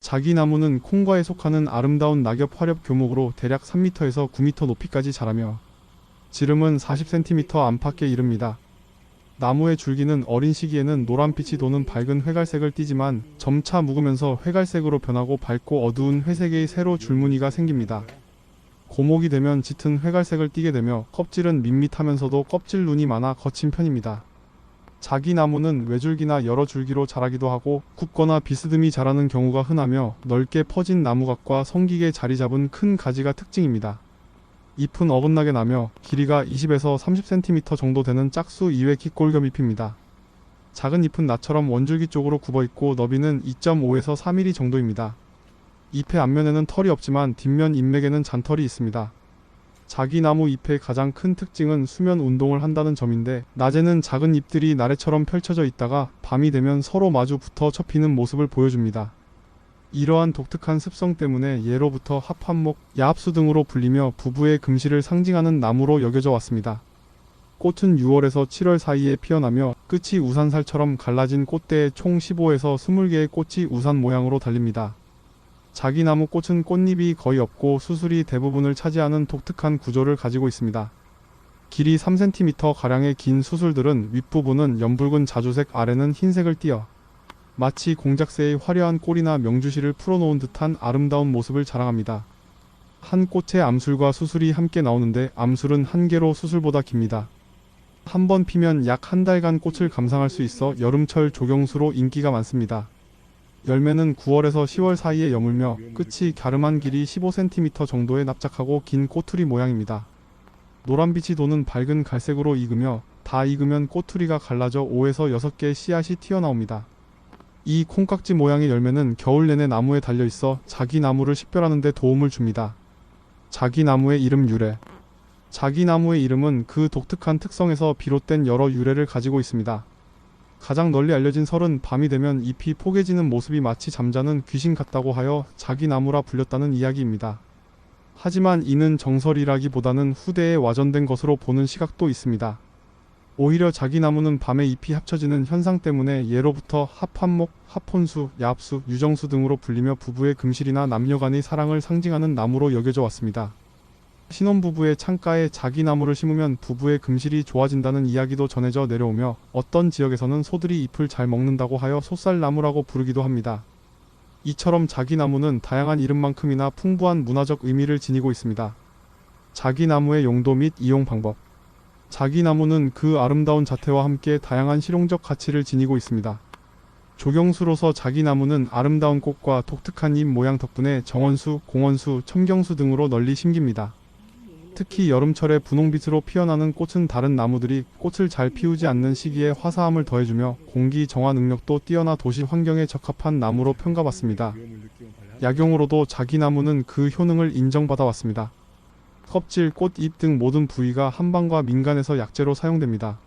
자기나무는 콩과에 속하는 아름다운 낙엽 화렵 교목으로 대략 3m에서 9m 높이까지 자라며 지름은 40cm 안팎에 이릅니다. 나무의 줄기는 어린 시기에는 노란빛이 도는 밝은 회갈색을 띠지만 점차 묵으면서 회갈색으로 변하고 밝고 어두운 회색의 세로 줄무늬가 생깁니다. 고목이 되면 짙은 회갈색을 띠게 되며 껍질은 밋밋하면서도 껍질 눈이 많아 거친 편입니다. 자기나무는 외줄기나 여러 줄기로 자라기도 하고 굽거나 비스듬히 자라는 경우가 흔하며 넓게 퍼진 나무각과 성기게 자리 잡은 큰 가지가 특징입니다. 잎은 어긋나게 나며 길이가 20에서 30cm 정도 되는 짝수 이외 깃골겸 잎입니다. 작은 잎은 나처럼 원줄기 쪽으로 굽어있고 너비는 2.5에서 4mm 정도입니다. 잎의 앞면에는 털이 없지만 뒷면 잎맥에는 잔털이 있습니다. 자기나무 잎의 가장 큰 특징은 수면 운동을 한다는 점인데 낮에는 작은 잎들이 나래처럼 펼쳐져 있다가 밤이 되면 서로 마주 붙어 접히는 모습을 보여줍니다. 이러한 독특한 습성 때문에 예로부터 합한목, 야합수 등으로 불리며 부부의 금실을 상징하는 나무로 여겨져 왔습니다. 꽃은 6월에서 7월 사이에 피어나며 끝이 우산살처럼 갈라진 꽃대에 총 15에서 20개의 꽃이 우산 모양으로 달립니다. 자기나무 꽃은 꽃잎이 거의 없고 수술이 대부분을 차지하는 독특한 구조를 가지고 있습니다. 길이 3cm가량의 긴 수술들은 윗부분은 연붉은 자주색, 아래는 흰색을 띠어 마치 공작새의 화려한 꼬리나 명주실을 풀어놓은 듯한 아름다운 모습을 자랑합니다. 한 꽃에 암술과 수술이 함께 나오는데 암술은 한 개로 수술보다 깁니다. 한 번 피면 약 한 달간 꽃을 감상할 수 있어 여름철 조경수로 인기가 많습니다. 열매는 9월에서 10월 사이에 여물며 끝이 갸름한 길이 15cm 정도에 납작하고 긴 꼬투리 모양입니다. 노란빛이 도는 밝은 갈색으로 익으며 다 익으면 꼬투리가 갈라져 5에서 6개의 씨앗이 튀어나옵니다. 이 콩깍지 모양의 열매는 겨울 내내 나무에 달려있어 자기나무를 식별하는 데 도움을 줍니다. 자기나무의 이름 유래. 자기나무의 이름은 그 독특한 특성에서 비롯된 여러 유래를 가지고 있습니다. 가장 널리 알려진 설은 밤이 되면 잎이 포개지는 모습이 마치 잠자는 귀신 같다고 하여 자기나무라 불렸다는 이야기입니다. 하지만 이는 정설이라기보다는 후대에 와전된 것으로 보는 시각도 있습니다. 오히려 자기나무는 밤에 잎이 합쳐지는 현상 때문에 예로부터 합한목, 합혼수, 야합수, 유정수 등으로 불리며 부부의 금실이나 남녀간의 사랑을 상징하는 나무로 여겨져 왔습니다. 신혼부부의 창가에 자기나무를 심으면 부부의 금실이 좋아진다는 이야기도 전해져 내려오며 어떤 지역에서는 소들이 잎을 잘 먹는다고 하여 소쌀나무라고 부르기도 합니다. 이처럼 자기나무는 다양한 이름만큼이나 풍부한 문화적 의미를 지니고 있습니다. 자기나무의 용도 및 이용 방법. 자기나무는 그 아름다운 자태와 함께 다양한 실용적 가치를 지니고 있습니다. 조경수로서 자기나무는 아름다운 꽃과 독특한 잎 모양 덕분에 정원수, 공원수, 첨경수 등으로 널리 심깁니다. 특히 여름철에 분홍빛으로 피어나는 꽃은 다른 나무들이 꽃을 잘 피우지 않는 시기에 화사함을 더해주며 공기 정화 능력도 뛰어나 도시 환경에 적합한 나무로 평가받습니다. 약용으로도 자기나무는 그 효능을 인정받아 왔습니다. 껍질, 꽃, 잎 등 모든 부위가 한방과 민간에서 약재로 사용됩니다.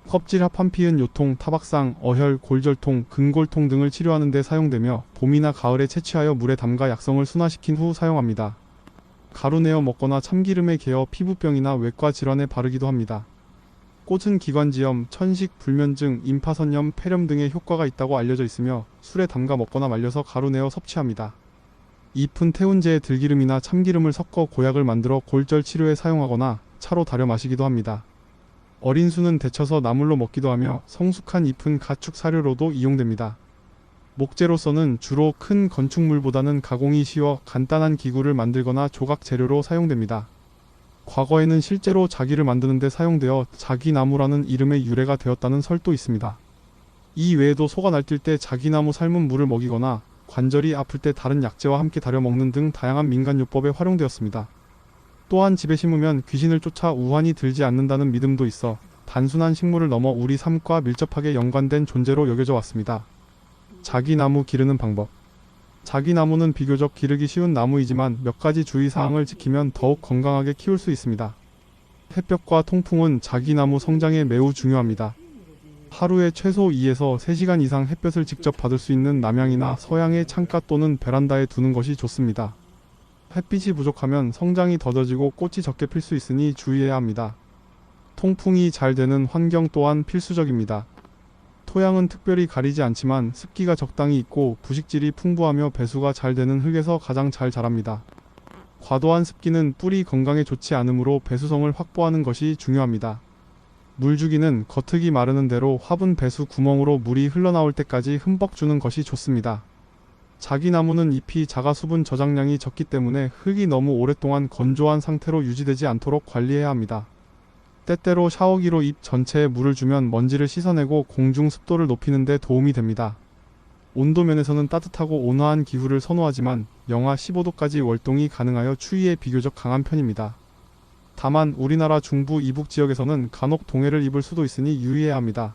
껍질 합한 피은 요통, 타박상, 어혈, 골절통, 근골통 등을 치료하는 데 사용되며 봄이나 가을에 채취하여 물에 담가 약성을 순화시킨 후 사용합니다. 가루 내어 먹거나 참기름에 개어 피부병이나 외과 질환에 바르기도 합니다. 꽃은 기관지염, 천식, 불면증, 임파선염, 폐렴 등의 효과가 있다고 알려져 있으며 술에 담가 먹거나 말려서 가루 내어 섭취합니다. 잎은 태운제에 들기름이나 참기름을 섞어 고약을 만들어 골절 치료에 사용하거나 차로 달여 마시기도 합니다. 어린 수는 데쳐서 나물로 먹기도 하며 성숙한 잎은 가축 사료로도 이용됩니다. 목재로서는 주로 큰 건축물보다는 가공이 쉬워 간단한 기구를 만들거나 조각 재료로 사용됩니다. 과거에는 실제로 자기를 만드는 데 사용되어 자기나무라는 이름의 유래가 되었다는 설도 있습니다. 이 외에도 소가 날뛸 때 자기나무 삶은 물을 먹이거나 관절이 아플 때 다른 약재와 함께 다려 먹는 등 다양한 민간요법에 활용되었습니다. 또한 집에 심으면 귀신을 쫓아 우환이 들지 않는다는 믿음도 있어 단순한 식물을 넘어 우리 삶과 밀접하게 연관된 존재로 여겨져 왔습니다. 자기나무 기르는 방법. 자기나무는 비교적 기르기 쉬운 나무이지만 몇 가지 주의사항을 지키면 더욱 건강하게 키울 수 있습니다. 햇볕과 통풍은 자기나무 성장에 매우 중요합니다. 하루에 최소 2에서 3시간 이상 햇볕을 직접 받을 수 있는 남향이나 서향의 창가 또는 베란다에 두는 것이 좋습니다. 햇빛이 부족하면 성장이 더뎌지고 꽃이 적게 필 수 있으니 주의해야 합니다. 통풍이 잘 되는 환경 또한 필수적입니다. 토양은 특별히 가리지 않지만 습기가 적당히 있고 부식질이 풍부하며 배수가 잘 되는 흙에서 가장 잘 자랍니다. 과도한 습기는 뿌리 건강에 좋지 않으므로 배수성을 확보하는 것이 중요합니다. 물주기는 겉흙이 마르는 대로 화분 배수 구멍으로 물이 흘러나올 때까지 흠뻑 주는 것이 좋습니다. 자기나무는 잎이 작아 수분 저장량이 적기 때문에 흙이 너무 오랫동안 건조한 상태로 유지되지 않도록 관리해야 합니다. 때때로 샤워기로 잎 전체에 물을 주면 먼지를 씻어내고 공중 습도를 높이는 데 도움이 됩니다. 온도 면에서는 따뜻하고 온화한 기후를 선호하지만 영하 15도까지 월동이 가능하여 추위에 비교적 강한 편입니다. 다만 우리나라 중부 이북 지역에서는 간혹 동해를 입을 수도 있으니 유의해야 합니다.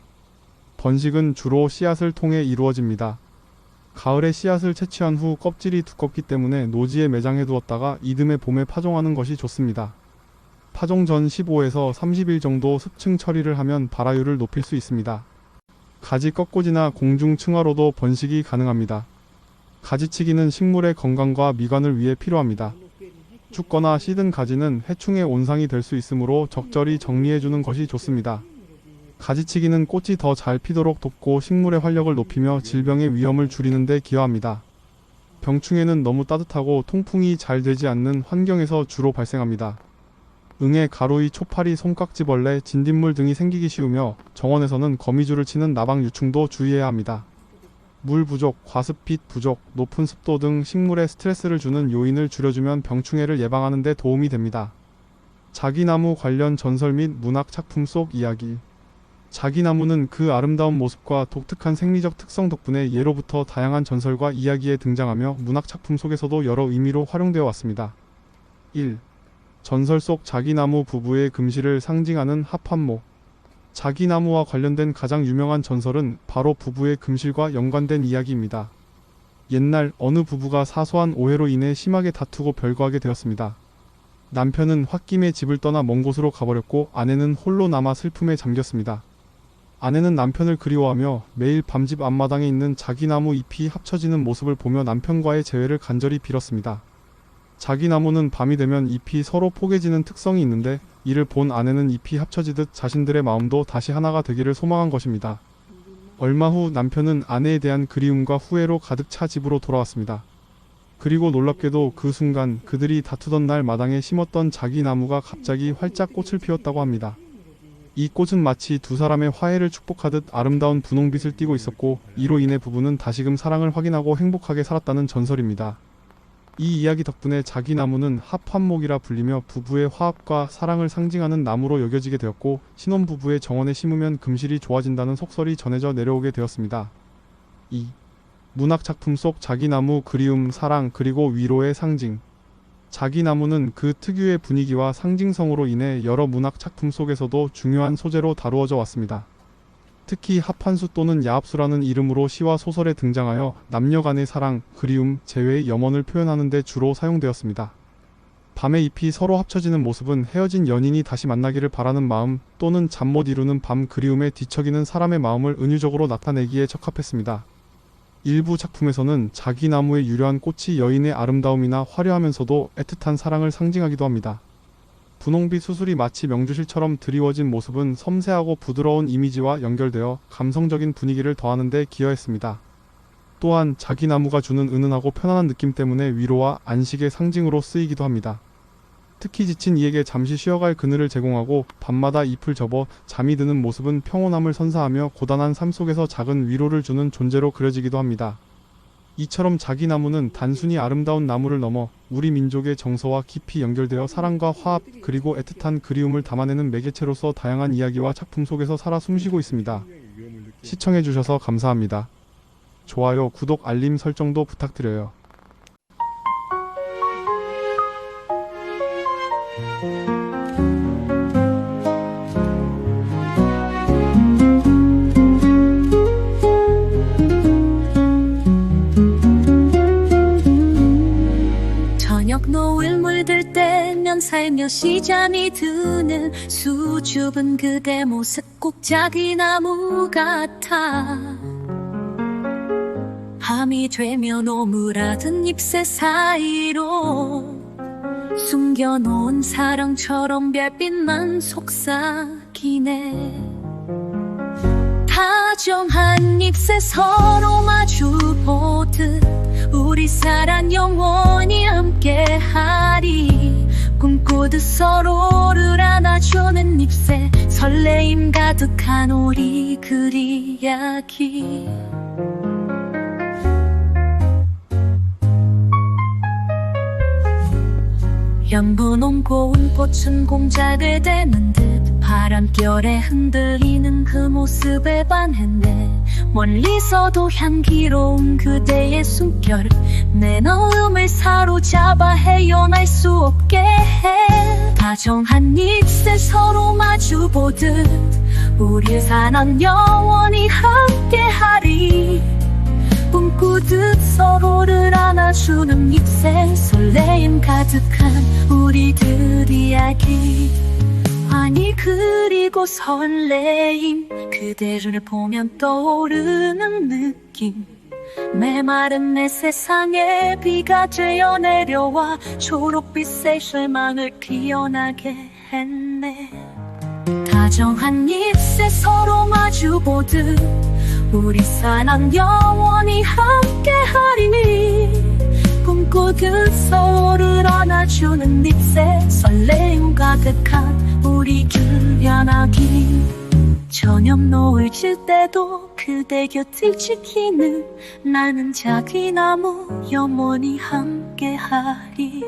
번식은 주로 씨앗을 통해 이루어집니다. 가을에 씨앗을 채취한 후 껍질이 두껍기 때문에 노지에 매장해 두었다가 이듬해 봄에 파종하는 것이 좋습니다. 파종 전 15에서 30일 정도 습층 처리를 하면 발화율을 높일 수 있습니다. 가지 꺾꽂이나 공중 층화로도 번식이 가능합니다. 가지치기는 식물의 건강과 미관을 위해 필요합니다. 죽거나 시든 가지는 해충의 온상이 될 수 있으므로 적절히 정리해주는 것이 좋습니다. 가지치기는 꽃이 더 잘 피도록 돕고 식물의 활력을 높이며 질병의 위험을 줄이는 데 기여합니다. 병충해는 너무 따뜻하고 통풍이 잘 되지 않는 환경에서 주로 발생합니다. 응애, 가로이, 초파리, 손깍지벌레, 진딧물 등이 생기기 쉬우며 정원에서는 거미줄을 치는 나방 유충도 주의해야 합니다. 물 부족, 과습, 빛 부족, 높은 습도 등 식물에 스트레스를 주는 요인을 줄여주면 병충해를 예방하는 데 도움이 됩니다. 자기나무 관련 전설 및 문학 작품 속 이야기. 자기나무는 그 아름다운 모습과 독특한 생리적 특성 덕분에 예로부터 다양한 전설과 이야기에 등장하며 문학 작품 속에서도 여러 의미로 활용되어 왔습니다. 1. 전설 속 자기나무 부부의 금실을 상징하는 합판목. 자기나무와 관련된 가장 유명한 전설은 바로 부부의 금실과 연관된 이야기입니다. 옛날 어느 부부가 사소한 오해로 인해 심하게 다투고 별거하게 되었습니다. 남편은 홧김에 집을 떠나 먼 곳으로 가버렸고 아내는 홀로 남아 슬픔에 잠겼습니다. 아내는 남편을 그리워하며 매일 밤집 앞마당에 있는 자기나무 잎이 합쳐지는 모습을 보며 남편과의 재회를 간절히 빌었습니다. 자기나무는 밤이 되면 잎이 서로 포개지는 특성이 있는데 이를 본 아내는 잎이 합쳐지듯 자신들의 마음도 다시 하나가 되기를 소망한 것입니다. 얼마 후 남편은 아내에 대한 그리움과 후회로 가득 차 집으로 돌아왔습니다. 그리고 놀랍게도 그 순간 그들이 다투던 날 마당에 심었던 자기나무가 갑자기 활짝 꽃을 피웠다고 합니다. 이 꽃은 마치 두 사람의 화해를 축복하듯 아름다운 분홍빛을 띠고 있었고 이로 인해 부부는 다시금 사랑을 확인하고 행복하게 살았다는 전설입니다. 이 이야기 덕분에 자기나무는 합환목이라 불리며 부부의 화합과 사랑을 상징하는 나무로 여겨지게 되었고 신혼부부의 정원에 심으면 금실이 좋아진다는 속설이 전해져 내려오게 되었습니다. 2. 문학작품 속 자기나무 그리움, 사랑, 그리고 위로의 상징. 자기나무는 그 특유의 분위기와 상징성으로 인해 여러 문학작품 속에서도 중요한 소재로 다루어져 왔습니다. 특히 합한수 또는 야합수라는 이름으로 시와 소설에 등장하여 남녀 간의 사랑, 그리움, 재회의 염원을 표현하는 데 주로 사용되었습니다. 밤의 잎이 서로 합쳐지는 모습은 헤어진 연인이 다시 만나기를 바라는 마음 또는 잠 못 이루는 밤 그리움에 뒤척이는 사람의 마음을 은유적으로 나타내기에 적합했습니다. 일부 작품에서는 자기나무의 유려한 꽃이 여인의 아름다움이나 화려하면서도 애틋한 사랑을 상징하기도 합니다. 분홍빛 수술이 마치 명주실처럼 드리워진 모습은 섬세하고 부드러운 이미지와 연결되어 감성적인 분위기를 더하는 데 기여했습니다. 또한 자기나무가 주는 은은하고 편안한 느낌 때문에 위로와 안식의 상징으로 쓰이기도 합니다. 특히 지친 이에게 잠시 쉬어갈 그늘을 제공하고 밤마다 잎을 접어 잠이 드는 모습은 평온함을 선사하며 고단한 삶 속에서 작은 위로를 주는 존재로 그려지기도 합니다. 이처럼 자기나무는 단순히 아름다운 나무를 넘어 우리 민족의 정서와 깊이 연결되어 사랑과 화합 그리고 애틋한 그리움을 담아내는 매개체로서 다양한 이야기와 작품 속에서 살아 숨쉬고 있습니다. 시청해주셔서 감사합니다. 좋아요, 구독, 알림 설정도 부탁드려요. 저녁 노을 물들 때면 살며시 잠이 드는 수줍은 그대 모습 꼭 자기나무 같아. 밤이 되면 오므라든 잎새 사이로 숨겨놓은 사랑처럼 별빛만 속삭이네. 다정한 잎새 서로 마주보듯 우리 사랑 영원히 함께하리. 꿈꾸듯 서로를 안아주는 잎새 설레임 가득한 우리 그 이야기. 연분 온 고운 꽃은 공작을 대는 듯 바람결에 흔들리는 그 모습에 반했네. 멀리서도 향기로운 그대의 숨결 내 마음을 사로잡아 헤어날 수 없게 해. 다정한 잎새 서로 마주보듯 우리 사랑 영원히 함께하리. 꿈꾸듯 서로를 안아주는 잎새 설레임 가득한 우리들 이야기. 아니 그리고 설레임 그대를 보면 떠오르는 느낌. 메마른 내 세상에 비가 되어 내려와 초록빛의 실망을 피어나게 했네. 다정한 잎새 서로 마주보듯 우리 사랑 영원히 함께하리니. 꿈꾸듯 서로를 안아주는 잎새 설레임 가득한 우리 길 연하기. 저녁 노을 질 때도 그대 곁을 지키는 나는 작은 나무 영원히 함께하리.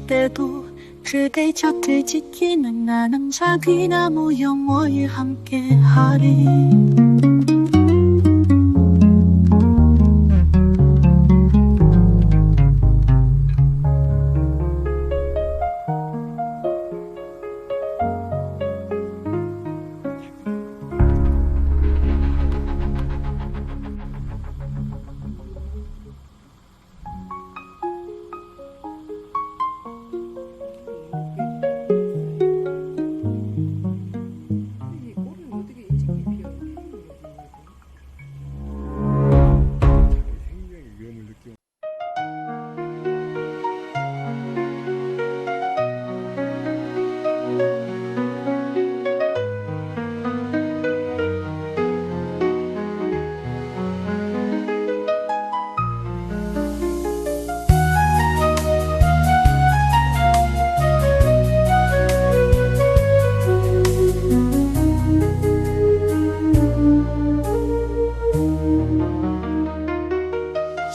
때도 그대 곁을 지키는 나는 작은 나무 영원히 함께하리.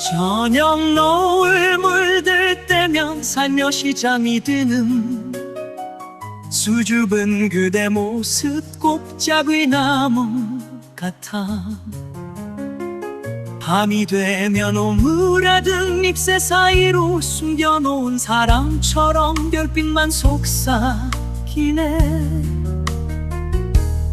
저녁 노을 물들 때면 살며시 잠이 드는 수줍은 그대 모습 꼭짝의 나무 같아. 밤이 되면 오므라든 잎새 사이로 숨겨놓은 사랑처럼 별빛만 속삭이네.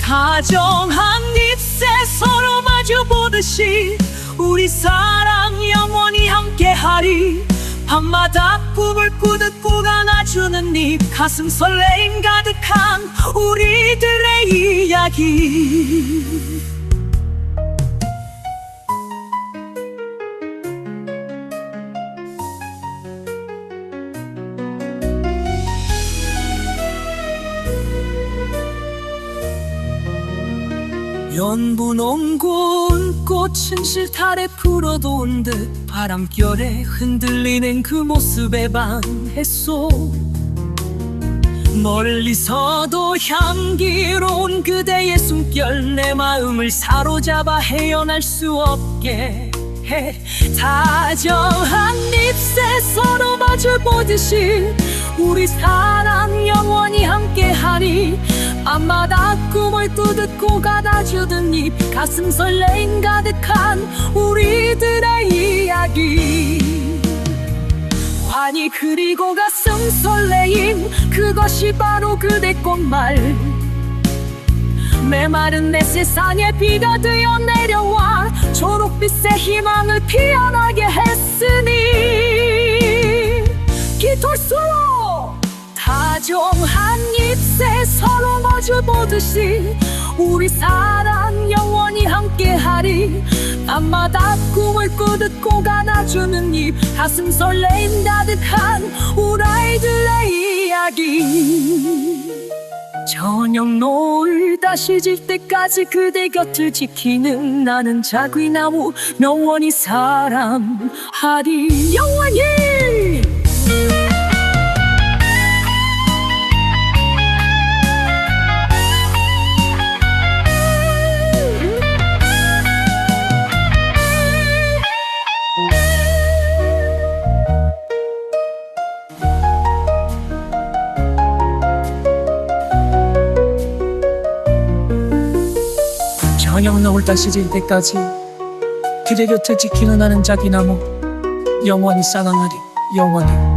다정한 잎새 서로 마주보듯이 우리 사랑 영원히 함께하리. 밤마다 꿈을 꾸듯 꼭 안아주는 잎 가슴 설레임 가득한 우리들의 이야기. 연분 온 고운 꽃은 실타래 풀어도온 듯 바람결에 흔들리는 그 모습에 반했소. 멀리서도 향기로운 그대의 숨결 내 마음을 사로잡아 헤어날 수 없게 해. 다정한 잎새 서로 마주보듯이 우리 사랑 영원히 함께하리. 밤마다 꿈을 꾸듯 꼭 안아주던 잎 가슴 설레임 가득한 우리들의 이야기. 아니 그리고 가슴 설레임 그것이 바로 그대 꽃말. 메마른 내 세상에 비가 되어 내려와 초록빛의 희망을 피어나게 했으니. 깃털수록 다정한 잎새 서로 마주보듯이 우리 사랑 영원히 함께하리. 밤마다 꿈을 꾸듯 꼭 안아주는 입, 가슴 설레임 가득한 우리 아이들의 이야기. 저녁 노을 다시 질 때까지 그대 곁을 지키는 나는 자귀나무 영원히 사랑하리. 영원히. 저녁 노을 다시 질 때까지 그대 곁을 지키는 나는 자귀나무 영원히 사랑하리. 영원히.